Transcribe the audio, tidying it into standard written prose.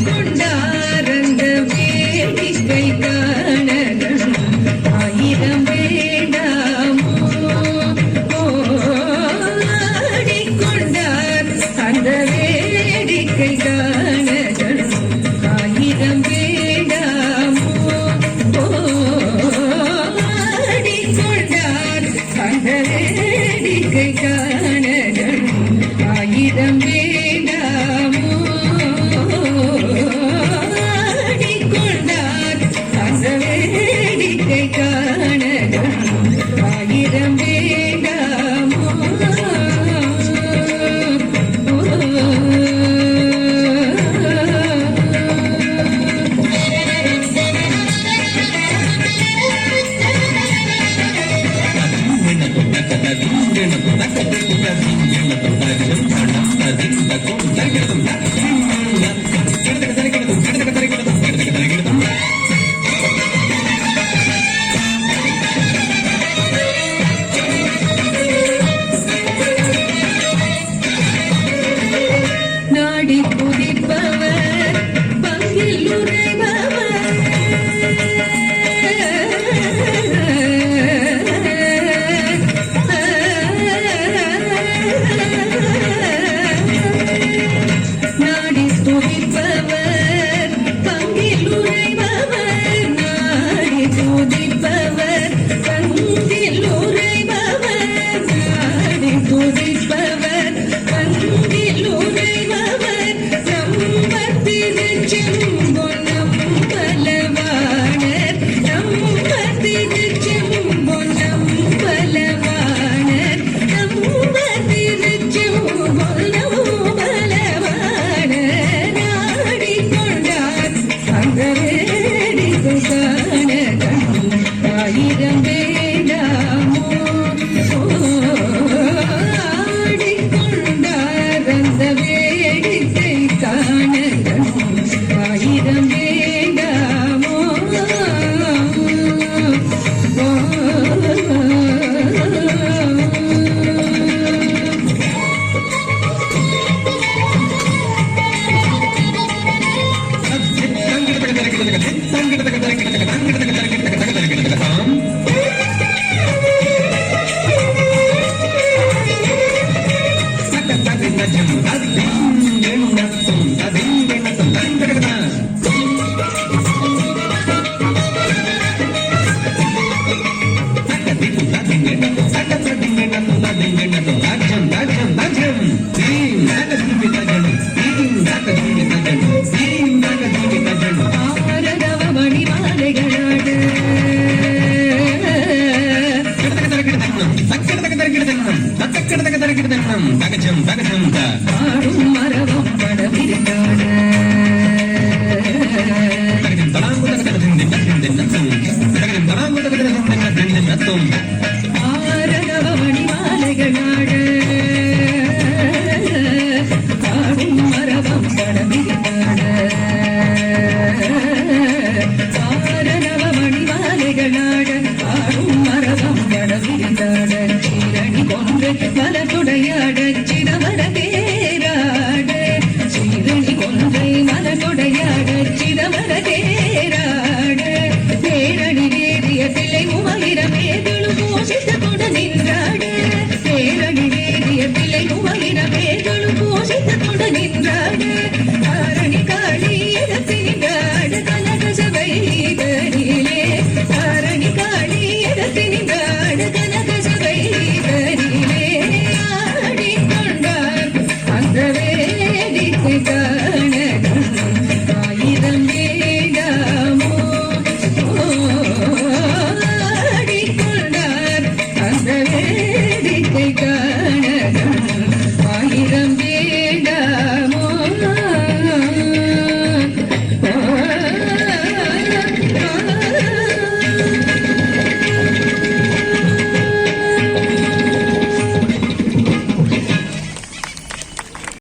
ஆடிக்கொண்டாரந்த வேடிக்கை காணகன் ஆயிரம் வேண்டாமோ ஆடிக்கொண்டார் அந்த வேடிக்கை காணகன் ஆயிரம் வேண்டாமோ ஆடிக்கொண்டார் அந்த வேடிக்கை காணகன் ஆயிரம் வேண்டாமோ ஆடிக்கொண்டார் அந்த வேடிக்கை காணகன் ஆயிரம் வேண்டாமோ நாடி குதிப்பவர் பங்கில் உரைபவர் நாடி துதிப்பவர் பங்கில் உரைபவர் நாடி துதிப்பவர் பங்கில் உரைபவர் நாடி துதிப்பவர் பங்கில் உரைபவர் நம்பத்திருச்செம்பொன்னம் பலவாணர் நம்பத்திருச்செம்பொன்னம் பலவாணர் நம்பத்திருச்செம்பொன்னம் பலவாணர் நாடிக்கொண்டார் அந்த வேடிக்கை காணகன் ஆயிரம் வேண்டாமோ ஆடிக்கொண்டார் அந்த வேடிக்கை காணகன் ஆயிரம் வேண்டாமோ சங்கடத்துக்கு